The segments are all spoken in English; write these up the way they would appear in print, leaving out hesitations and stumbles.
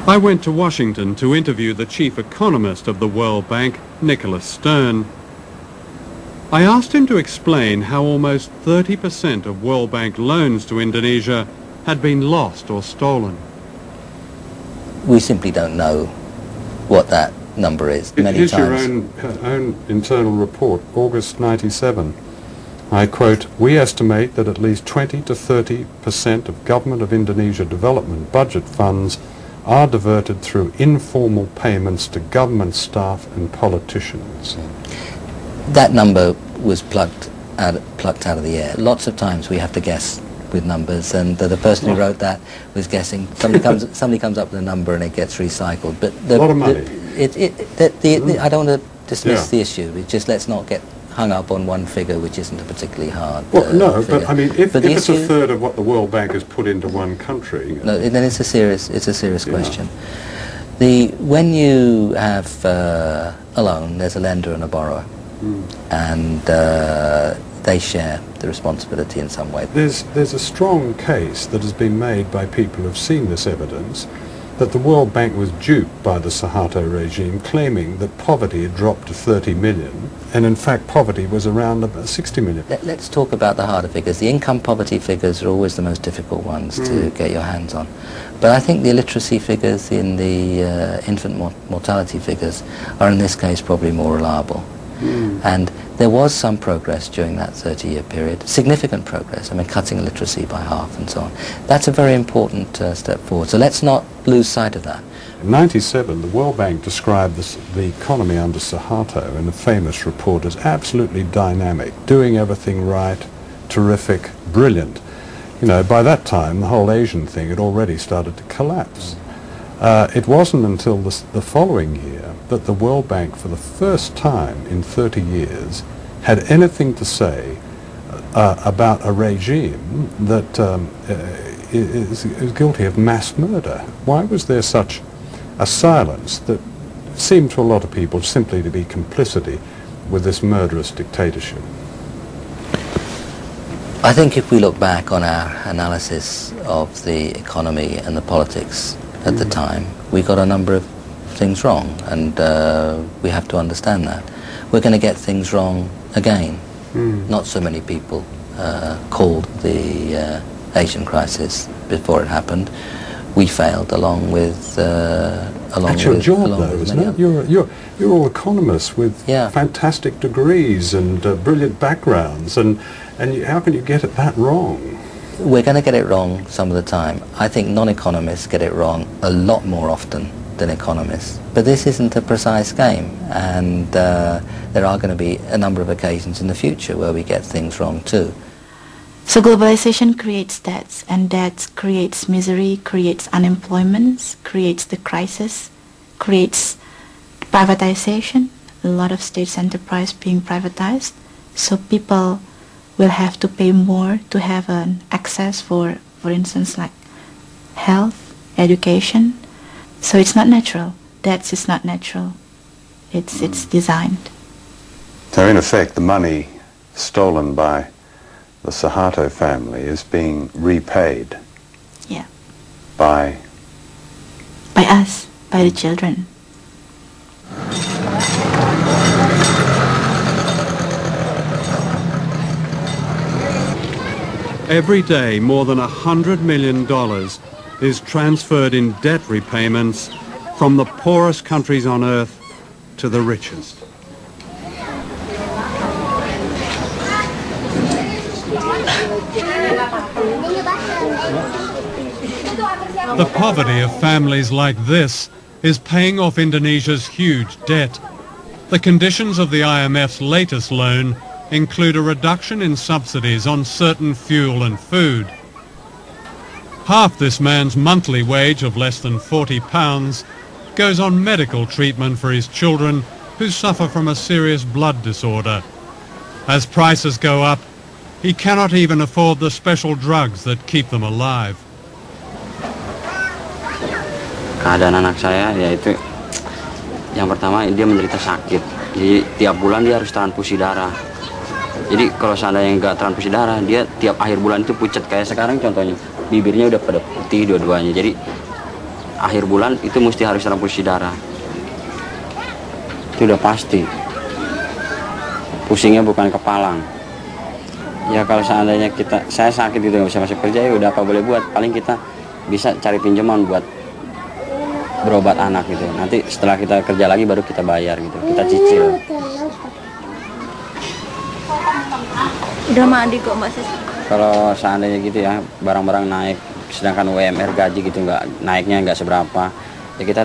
I went to Washington to interview the chief economist of the World Bank, Nicholas Stern. I asked him to explain how almost 30% of World Bank loans to Indonesia had been lost or stolen. We simply don't know what that number is. Here's your own internal report, August 97. I quote, "We estimate that at least 20 to 30% of Government of Indonesia development budget funds are diverted through informal payments to government staff and politicians." That number was plucked out of the air. Lots of times we have to guess with numbers, and the person who wrote that was guessing. Somebody comes up with a number and it gets recycled. But a lot of money. I don't want to dismiss the issue. It's just let's not get hung up on one figure, which isn't a particularly hard no, figure. but I mean, if it's a third of what the World Bank has put into one country... No, then it's a serious question. When you have a loan, there's a lender and a borrower, and they share the responsibility in some way. There's a strong case that has been made by people who've seen this evidence that the World Bank was duped by the Suharto regime, claiming that poverty had dropped to 30 million, and in fact poverty was around about 60 million. Let's talk about the harder figures. The income poverty figures are always the most difficult ones to get your hands on. But I think the illiteracy figures in the infant mortality figures are in this case probably more reliable. And there was some progress during that 30-year period, significant progress, I mean cutting illiteracy by half and so on. That's a very important step forward, so let's not lose sight of that. In 97, the World Bank described the economy under Suharto in a famous report as absolutely dynamic, doing everything right, terrific, brilliant. You know, by that time the whole Asian thing had already started to collapse. It wasn't until the following year that the World Bank, for the first time in 30 years, had anything to say about a regime that is guilty of mass murder. Why was there such a silence that seemed to a lot of people simply to be complicity with this murderous dictatorship? I think if we look back on our analysis of the economy and the politics at the time, we got a number of things wrong, and we have to understand that. We're going to get things wrong again. Not so many people called the Asian crisis before it happened. We failed along with That's your job, though, isn't it? You're all economists with fantastic degrees and brilliant backgrounds, and how can you get it that wrong? We're going to get it wrong some of the time. I think non-economists get it wrong a lot more often than economists. But this isn't a precise game, and there are going to be a number of occasions in the future where we get things wrong too. So globalization creates debts, and debts creates misery, creates unemployment, creates the crisis, creates privatization, a lot of states' enterprise being privatized. So people will have to pay more to have an access for instance, like health, education. So it's not natural. Debts is not natural. It's designed. So in effect, the money stolen by the Suharto family is being repaid. Yeah. By us, by the children. Every day, more than $100 million is transferred in debt repayments from the poorest countries on earth to the richest. The poverty of families like this is paying off Indonesia's huge debt. The conditions of the IMF's latest loan include a reduction in subsidies on certain fuel and food. Half this man's monthly wage of less than £40 goes on medical treatment for his children who suffer from a serious blood disorder. As prices go up, he cannot even afford the special drugs that keep them alive. Keadaan anak saya yaitu yang pertama dia menderita sakit. Jadi tiap bulan dia harus transfusi darah. Jadi kalau seandainya nggak transfusi darah, dia tiap akhir bulan itu pucat kayak sekarang contohnya. Bibirnya udah pada putih dua-duanya. Jadi akhir bulan itu mesti harus transfusi darah. Itu udah pasti. Pusingnya bukan kepalang. Ya kalau seandainya saya sakit gitu nggak bisa masuk kerja, ya udah apa boleh buat. Paling kita bisa cari pinjaman buat berobat anak gitu. Nanti setelah kita kerja lagi baru kita bayar gitu. Kita cicil. Udah mandi kok Mbak Sis. Kalau seandainya gitu ya, barang-barang naik, sedangkan UMR gaji gitu naiknya nggak seberapa, ya kita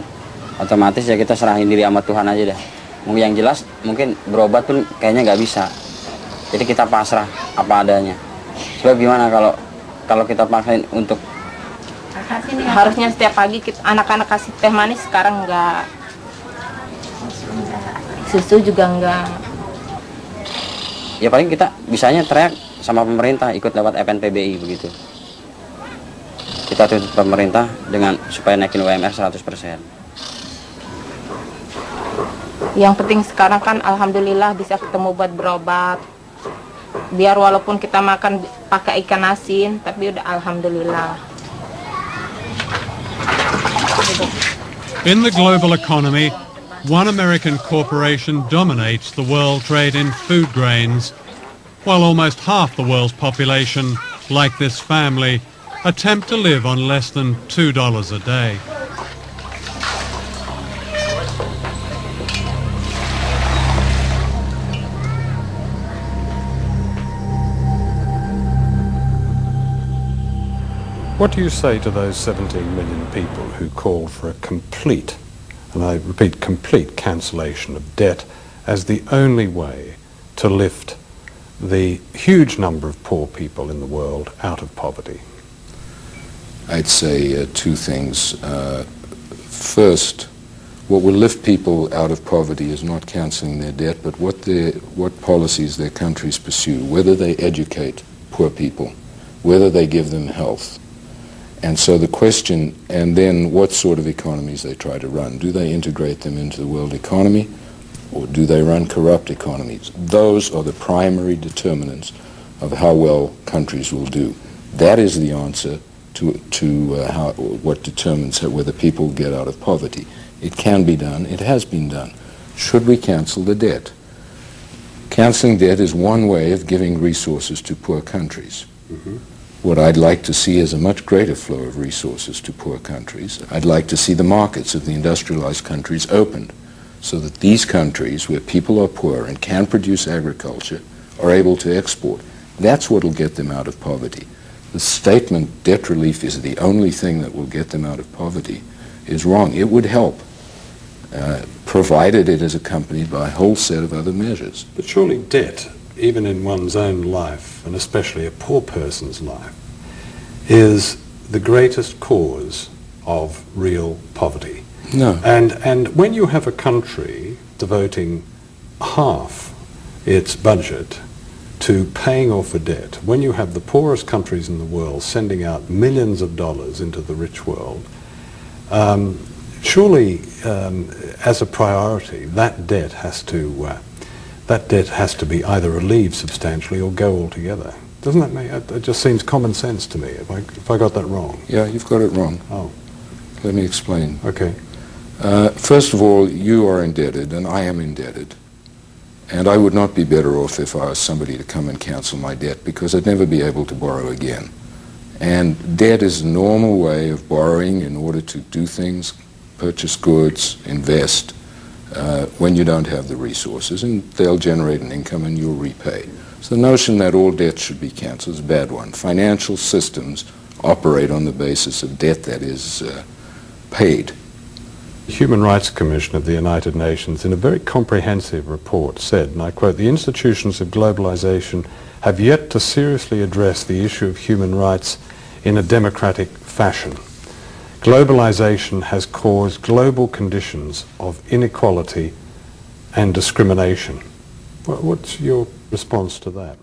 otomatis ya kita serahin diri sama Tuhan aja deh. Yang jelas mungkin berobat pun kayaknya nggak bisa. Jadi kita pasrah apa adanya. Sebab gimana kalau kita paksain untuk harusnya setiap pagi anak-anak kasih teh manis, sekarang nggak, susu juga nggak. Ya paling kita bisanya teriak sama pemerintah, ikut lewat FNPBI begitu. Kita tuntut pemerintah dengan supaya naikin UMR 100%. Yang penting sekarang kan alhamdulillah bisa ketemu buat berobat. Biar walaupun kita makan pakai ikan asin, tapi udah alhamdulillah. In the global economy, one American corporation dominates the world trade in food grains, while almost half the world's population, like this family, attempt to live on less than $2 a day. What do you say to those 17 million people who call for a complete, and I repeat, complete cancellation of debt as the only way to lift the huge number of poor people in the world out of poverty? I'd say two things. First, what will lift people out of poverty is not cancelling their debt, but what policies their countries pursue, whether they educate poor people, whether they give them health. And so the question, and then what sort of economies they try to run. Do they integrate them into the world economy, or do they run corrupt economies? Those are the primary determinants of how well countries will do. That is the answer to what determines whether people get out of poverty. It can be done. It has been done. Should we cancel the debt? Cancelling debt is one way of giving resources to poor countries. Mm-hmm. What I'd like to see is a much greater flow of resources to poor countries. I'd like to see the markets of the industrialized countries opened so that these countries where people are poor and can produce agriculture are able to export. That's what will get them out of poverty. The statement debt relief is the only thing that will get them out of poverty is wrong. It would help, provided it is accompanied by a whole set of other measures. But surely debt, even in one's own life, and especially a poor person's life, is the greatest cause of real poverty. No. And when you have a country devoting half its budget to paying off a debt, when you have the poorest countries in the world sending out millions of dollars into the rich world, surely as a priority that debt has to be either relieved substantially or go altogether. Doesn't that make it just seems common sense to me? If I got that wrong? Yeah, you've got it wrong. Oh, let me explain. Okay. First of all, you are indebted and I am indebted. And I would not be better off if I was somebody to come and cancel my debt, because I'd never be able to borrow again. And debt is a normal way of borrowing in order to do things, purchase goods, invest, when you don't have the resources, and they'll generate an income and you'll repay. So the notion that all debt should be cancelled is a bad one. Financial systems operate on the basis of debt that is paid. The Human Rights Commission of the United Nations, in a very comprehensive report, said, and I quote, "The institutions of globalization have yet to seriously address the issue of human rights in a democratic fashion. Globalization has caused global conditions of inequality and discrimination." What's your response to that?